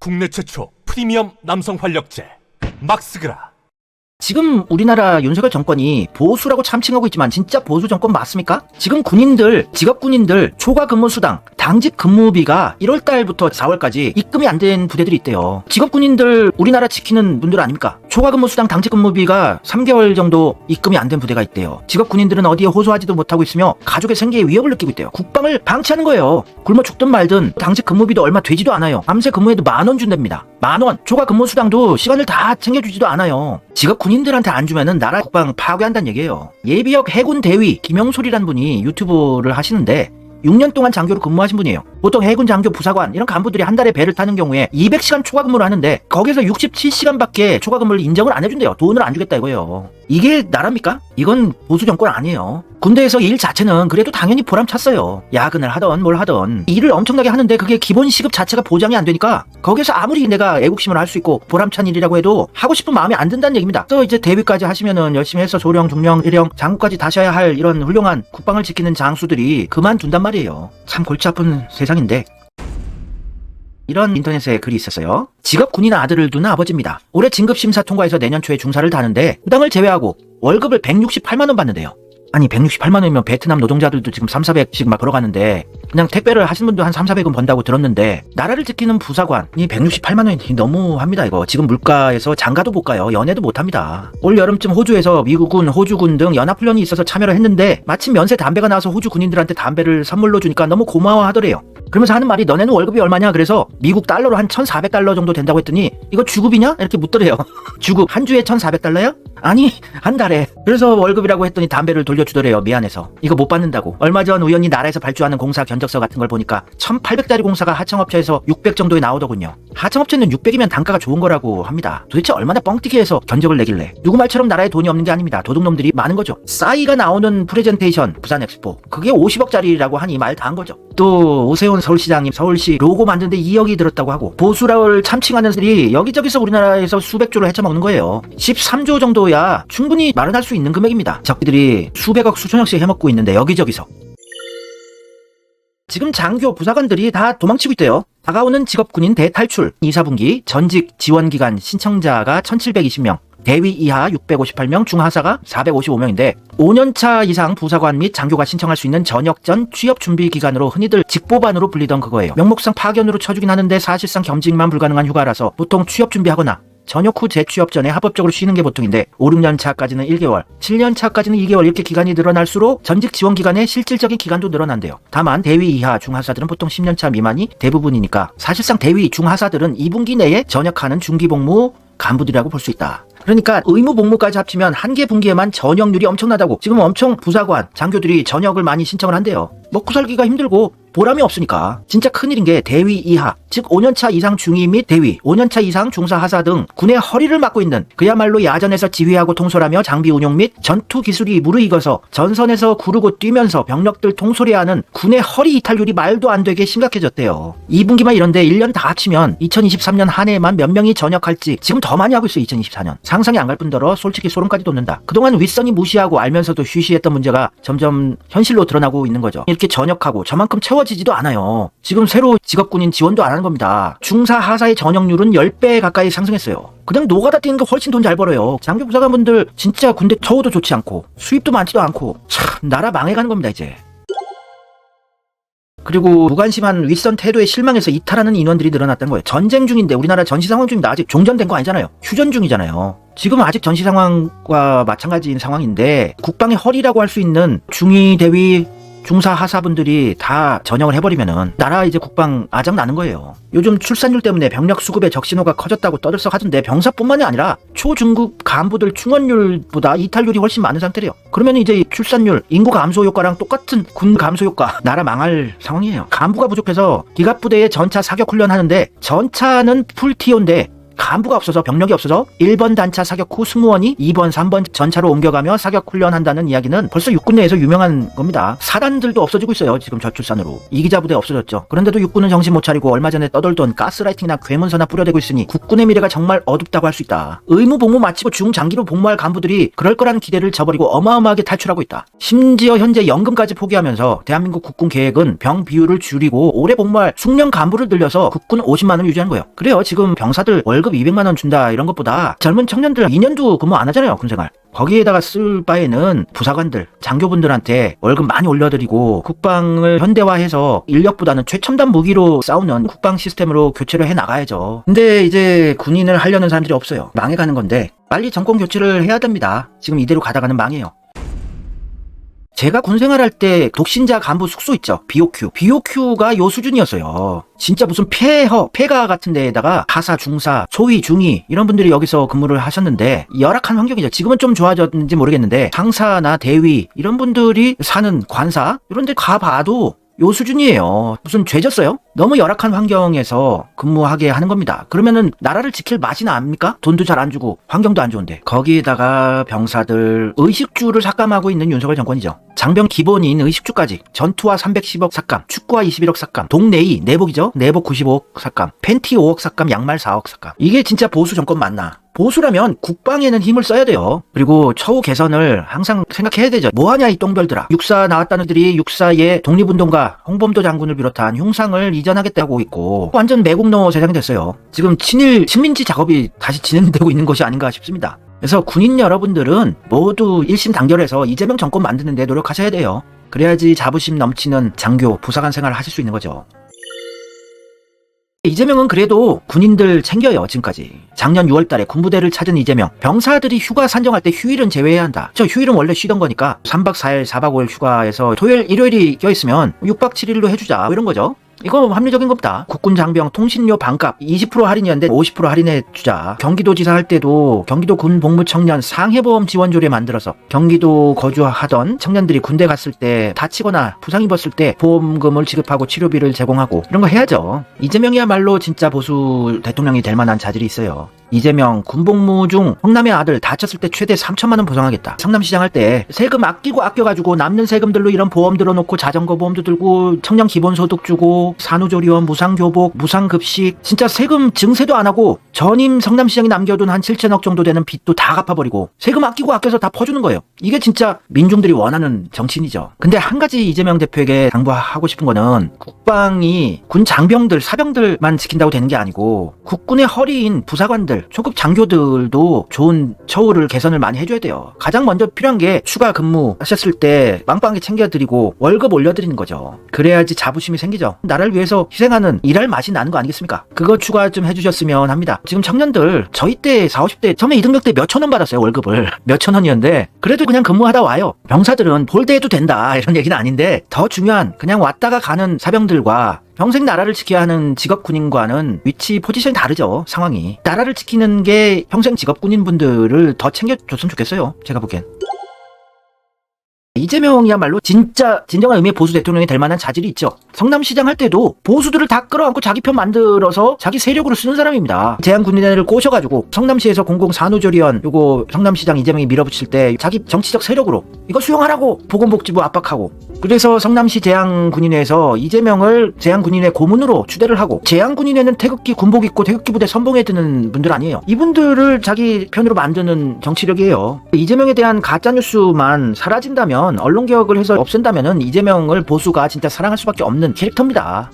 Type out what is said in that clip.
국내 최초 프리미엄 남성 활력제 막스그라. 지금 우리나라 윤석열 정권이 보수라고 참칭하고 있지만 진짜 보수 정권 맞습니까? 지금 군인들, 직업군인들 초과 근무 수당, 당직 근무비가 1월달부터 4월까지 입금이 안 된 부대들이 있대요. 직업군인들 우리나라 지키는 분들 아닙니까? 초과 근무 수당, 당직 근무비가 3개월 정도 입금이 안 된 부대가 있대요. 직업군인들은 어디에 호소하지도 못하고 있으며 가족의 생계에 위협을 느끼고 있대요. 국방을 방치하는 거예요. 굶어 죽든 말든 당직 근무비도 얼마 되지도 않아요. 밤새 근무해도 10,000원 준답니다. 10,000원. 초과 근무 수당도 시간을 다 챙겨주지도 않아요. 직업군인들한테 안 주면은 나라 국방 파괴한다는 얘기예요. 예비역 해군 대위 김영솔이라는 분이 유튜브를 하시는데 6년 동안 장교로 근무하신 분이에요. 보통 해군 장교 부사관 이런 간부들이 한 달에 배를 타는 경우에 200시간 초과 근무를 하는데 거기서 67시간밖에 초과 근무를 인정을 안 해준대요. 돈을 안 주겠다 이거예요. 이게 나라입니까? 이건 보수 정권 아니에요. 군대에서 일 자체는 그래도 당연히 보람찼어요. 야근을 하던 뭘 하던 일을 엄청나게 하는데 그게 기본 시급 자체가 보장이 안 되니까 거기서 아무리 내가 애국심을 할 수 있고 보람찬 일이라고 해도 하고 싶은 마음이 안 든다는 얘기입니다. 또 이제 대위까지 하시면은 열심히 해서 소령, 중령, 일령, 장군까지 다셔야 할 이런 훌륭한 국방을 지키는 장수들이 그만둔단 말이에요. 참 골치 아픈 세상인데 이런 인터넷에 글이 있었어요. 직업 군인 아들을 둔 아버지입니다. 올해 진급심사 통과해서 내년 초에 중사를 다는데 부당을 제외하고 월급을 168만원 받는데요. 아니 168만원이면 베트남 노동자들도 지금 3,400씩 막 벌어가는데 그냥 택배를 하신 분도 한 3,400원 번다고 들었는데 나라를 지키는 부사관이 168만원이 너무합니다. 이거 지금 물가에서 장가도 못 가요. 연애도 못합니다. 올 여름쯤 호주에서 미국군, 호주군 등 연합훈련이 있어서 참여를 했는데 마침 면세 담배가 나와서 호주 군인들한테 담배를 선물로 주니까 너무 고마워하더래요. 그러면서 하는 말이 너네는 월급이 얼마냐? 그래서 미국 달러로 한 1,400달러 정도 된다고 했더니 이거 주급이냐? 이렇게 묻더래요. 주급 한 주에 1,400달러요? 아니 한 달에. 그래서 월급이라고 했더니 담배를 돌려주더래요. 미안해서. 이거 못 받는다고. 얼마 전 우연히 나라에서 발주하는 공사 견적서 같은 걸 보니까 1,800짜리 공사가 하청업체에서 600 정도에 나오더군요. 하청업체는 600이면 단가가 좋은 거라고 합니다. 도대체 얼마나 뻥튀기해서 견적을 내길래. 누구 말처럼 나라에 돈이 없는 게 아닙니다. 도둑놈들이 많은 거죠. 싸이가 나오는 프레젠테이션 부산 엑스포 그게 50억짜리라고 하니 말 다 한 거죠. 또 오세훈 서울시장님 서울시 로고 만드는데 2억이 들었다고 하고 보수라를 참칭하는 들이 여기저기서 우리나라에서 수백조를 헤쳐먹는 거예요. 13조 정도야 충분히 마련할 수 있는 금액입니다. 적들이 수백억 수천억씩 해먹고 있는데 여기저기서 지금 장교 부사관들이 다 도망치고 있대요. 다가오는 직업군인 대탈출 2, 4분기 전직 지원기간 신청자가 1,720명 대위 이하 658명, 중하사가 455명인데 5년차 이상 부사관 및 장교가 신청할 수 있는 전역 전 취업 준비 기간으로 흔히들 직보반으로 불리던 그거예요. 명목상 파견으로 쳐주긴 하는데 사실상 겸직만 불가능한 휴가라서 보통 취업 준비하거나 전역 후 재취업 전에 합법적으로 쉬는 게 보통인데 5, 6년 차까지는 1개월, 7년 차까지는 2개월 이렇게 기간이 늘어날수록 전직 지원 기간의 실질적인 기간도 늘어난대요. 다만 대위 이하 중하사들은 보통 10년 차 미만이 대부분이니까 사실상 대위 중하사들은 2분기 내에 전역하는 중기복무 간부들이라고 볼 수 있다. 그러니까 의무 복무까지 합치면 한 개 분기에만 전역률이 엄청나다고. 지금 엄청 부사관, 장교들이 전역을 많이 신청을 한대요. 먹고 살기가 힘들고 보람이 없으니까. 진짜 큰일인 게 대위 이하, 즉 5년차 이상 중위 및 대위, 5년차 이상 중사 하사 등 군의 허리를 맡고 있는 그야말로 야전에서 지휘하고 통솔하며 장비 운용 및 전투 기술이 무르익어서 전선에서 구르고 뛰면서 병력들 통솔해야 하는 군의 허리 이탈률이 말도 안 되게 심각해졌대요. 2분기만 이런데 1년 다 합치면 2023년 한 해에만 몇 명이 전역할지 지금 더 많이 하고 있어요. 2024년. 상상이 안 갈 뿐더러 솔직히 소름까지 돋는다. 그동안 윗선이 무시하고 알면서도 쉬쉬했던 문제가 점점 현실로 드러나고 있는 거죠. 이렇게 전역하고 저만큼 채워지지도 않아요. 지금 새로 직업군인 지원도 안 하는 겁니다. 중사 하사의 전역률은 10배 가까이 상승했어요. 그냥 노가다 뛰는 거 훨씬 돈 잘 벌어요. 장교 부사관분들 진짜 군대 처우도 좋지 않고 수입도 많지도 않고 참 나라 망해가는 겁니다 이제. 그리고 무관심한 윗선 태도에 실망해서 이탈하는 인원들이 늘어났다는 거예요. 전쟁 중인데 우리나라 전시 상황 중인데 아직 종전된 거 아니잖아요. 휴전 중이잖아요. 지금 아직 전시 상황과 마찬가지인 상황인데 국방의 허리라고 할 수 있는 중위, 대위, 중사 하사분들이 다 전역을 해버리면은 나라 이제 국방 아작 나는 거예요. 요즘 출산율 때문에 병력 수급의 적신호가 커졌다고 떠들썩 하던데 병사뿐만이 아니라 초중급 간부들 충원율보다 이탈률이 훨씬 많은 상태래요. 그러면 이제 출산율, 인구 감소 효과랑 똑같은 군 감소 효과, 나라 망할 상황이에요. 간부가 부족해서 기갑부대에 전차 사격 훈련하는데 전차는 풀티오인데 간부가 없어서 병력이 없어서 1번 단차 사격 후 승무원이 2번 3번 전차로 옮겨가며 사격 훈련한다는 이야기는 벌써 육군 내에서 유명한 겁니다. 사단들도 없어지고 있어요. 지금 저출산으로. 이기자 부대 없어졌죠. 그런데도 육군은 정신 못 차리고 얼마 전에 떠돌던 가스라이팅이나 괴문서나 뿌려대고 있으니 국군의 미래가 정말 어둡다고 할 수 있다. 의무 복무 마치고 중장기로 복무할 간부들이 그럴 거란 기대를 저버리고 어마어마하게 탈출하고 있다. 심지어 현재 연금까지 포기하면서 대한민국 국군 계획은 병 비율을 줄이고 오래 복무할 숙련 간부를 늘려서 국군 50만 원을 유지하는 거예요. 그래요. 지금 병사들 월급 200만 원 준다 이런 것보다 젊은 청년들 2년도 근무 안 하잖아요. 군생활. 거기에다가 쓸 바에는 부사관들, 장교분들한테 월급 많이 올려드리고 국방을 현대화해서 인력보다는 최첨단 무기로 싸우는 국방 시스템으로 교체를 해나가야죠. 근데 이제 군인을 하려는 사람들이 없어요. 망해가는 건데 빨리 정권 교체를 해야 됩니다. 지금 이대로 가다가는 망해요. 제가 군생활할 때 독신자 간부 숙소 있죠. BOQ가 요 수준이었어요. 진짜 무슨 폐가 같은 데에다가 하사, 중사, 소위, 중위 이런 분들이 여기서 근무를 하셨는데 열악한 환경이죠. 지금은 좀 좋아졌는지 모르겠는데 상사나 대위 이런 분들이 사는 관사 이런 데 가봐도 요 수준이에요. 무슨 죄졌어요? 너무 열악한 환경에서 근무하게 하는 겁니다. 그러면은 나라를 지킬 맛이 납니까? 돈도 잘 안 주고 환경도 안 좋은데. 거기에다가 병사들 의식주를 삭감하고 있는 윤석열 정권이죠. 장병 기본인 의식주까지 전투화 310억 삭감, 축구화 21억 삭감, 동내의 내복이죠. 내복 95억 삭감, 팬티 5억 삭감, 양말 4억 삭감. 이게 진짜 보수 정권 맞나? 보수라면 국방에는 힘을 써야 돼요. 그리고 처우 개선을 항상 생각해야 되죠. 뭐하냐 이 똥별들아. 육사 나왔다는 들이 육사의 독립운동가 홍범도 장군을 비롯한 흉상을 이전하겠다고 있고 완전 매국노 세상이 됐어요. 지금 친민지 작업이 다시 진행되고 있는 것이 아닌가 싶습니다. 그래서 군인 여러분들은 모두 일심단결해서 이재명 정권 만드는 데 노력하셔야 돼요. 그래야지 자부심 넘치는 장교, 부사관 생활을 하실 수 있는 거죠. 이재명은 그래도 군인들 챙겨요. 지금까지. 작년 6월달에 군부대를 찾은 이재명. 병사들이 휴가 산정할 때 휴일은 제외해야 한다. 저 휴일은 원래 쉬던 거니까 3박 4일 4박 5일 휴가에서 토요일 일요일이 껴있으면 6박 7일로 해주자 뭐 이런 거죠. 이거 합리적인 겁니다. 국군 장병 통신료 반값 20% 할인이었는데 50% 할인해 주자. 경기도지사 할 때도 경기도 군 복무 청년 상해보험 지원조례 만들어서 경기도 거주하던 청년들이 군대 갔을 때 다치거나 부상 입었을 때 보험금을 지급하고 치료비를 제공하고 이런 거 해야죠. 이재명이야말로 진짜 보수 대통령이 될 만한 자질이 있어요. 이재명 군복무 중 성남의 아들 다쳤을 때 최대 3천만 원 보상하겠다. 성남시장 할 때 세금 아껴가지고 남는 세금들로 이런 보험 들어놓고 자전거 보험도 들고 청년 기본소득 주고 산후조리원 무상교복 무상급식 진짜 세금 증세도 안 하고 전임 성남시장이 남겨둔 한 7천억 정도 되는 빚도 다 갚아버리고 세금 아껴서 다 퍼주는 거예요. 이게 진짜 민중들이 원하는 정치인이죠. 근데 한 가지 이재명 대표에게 당부하고 싶은 거는 국방이 군 장병들 사병들만 지킨다고 되는 게 아니고 국군의 허리인 부사관들 초급 장교들도 좋은 처우를 개선을 많이 해줘야 돼요. 가장 먼저 필요한 게 추가 근무 하셨을 때 빵빵하게 챙겨드리고 월급 올려드리는 거죠. 그래야지 자부심이 생기죠. 나라를 위해서 희생하는 일할 맛이 나는 거 아니겠습니까? 그거 추가 좀 해주셨으면 합니다. 지금 청년들 저희 때 40, 50대 처음에 이등병 때 몇천 원 받았어요. 월급을 몇천 원이었는데 그래도 그냥 근무하다 와요. 병사들은 볼때해도 된다 이런 얘기는 아닌데 더 중요한 그냥 왔다가 가는 사병들과 평생 나라를 지켜야 하는 직업군인과는 위치 포지션이 다르죠. 상황이. 나라를 지키는 게 평생 직업군인분들을 더 챙겨줬으면 좋겠어요. 제가 보기엔. 이재명이야말로 진정한 의미의 보수 대통령이 될 만한 자질이 있죠. 성남시장 할 때도 보수들을 다 끌어안고 자기 편 만들어서 자기 세력으로 쓰는 사람입니다. 제한군인회를 꼬셔가지고 성남시에서 공공산후조리원 요거 성남시장 이재명이 밀어붙일 때 자기 정치적 세력으로 이거 수용하라고 보건복지부 압박하고 그래서 성남시 제한군인회에서 이재명을 제한군인회 고문으로 추대를 하고 제한군인회는 태극기 군복 입고 태극기 부대 선봉에 드는 분들 아니에요. 이분들을 자기 편으로 만드는 정치력이에요. 이재명에 대한 가짜뉴스만 사라진다면 언론개혁을 해서 없앤다면 이재명을 보수가 진짜 사랑할 수밖에 없는 캐릭터입니다.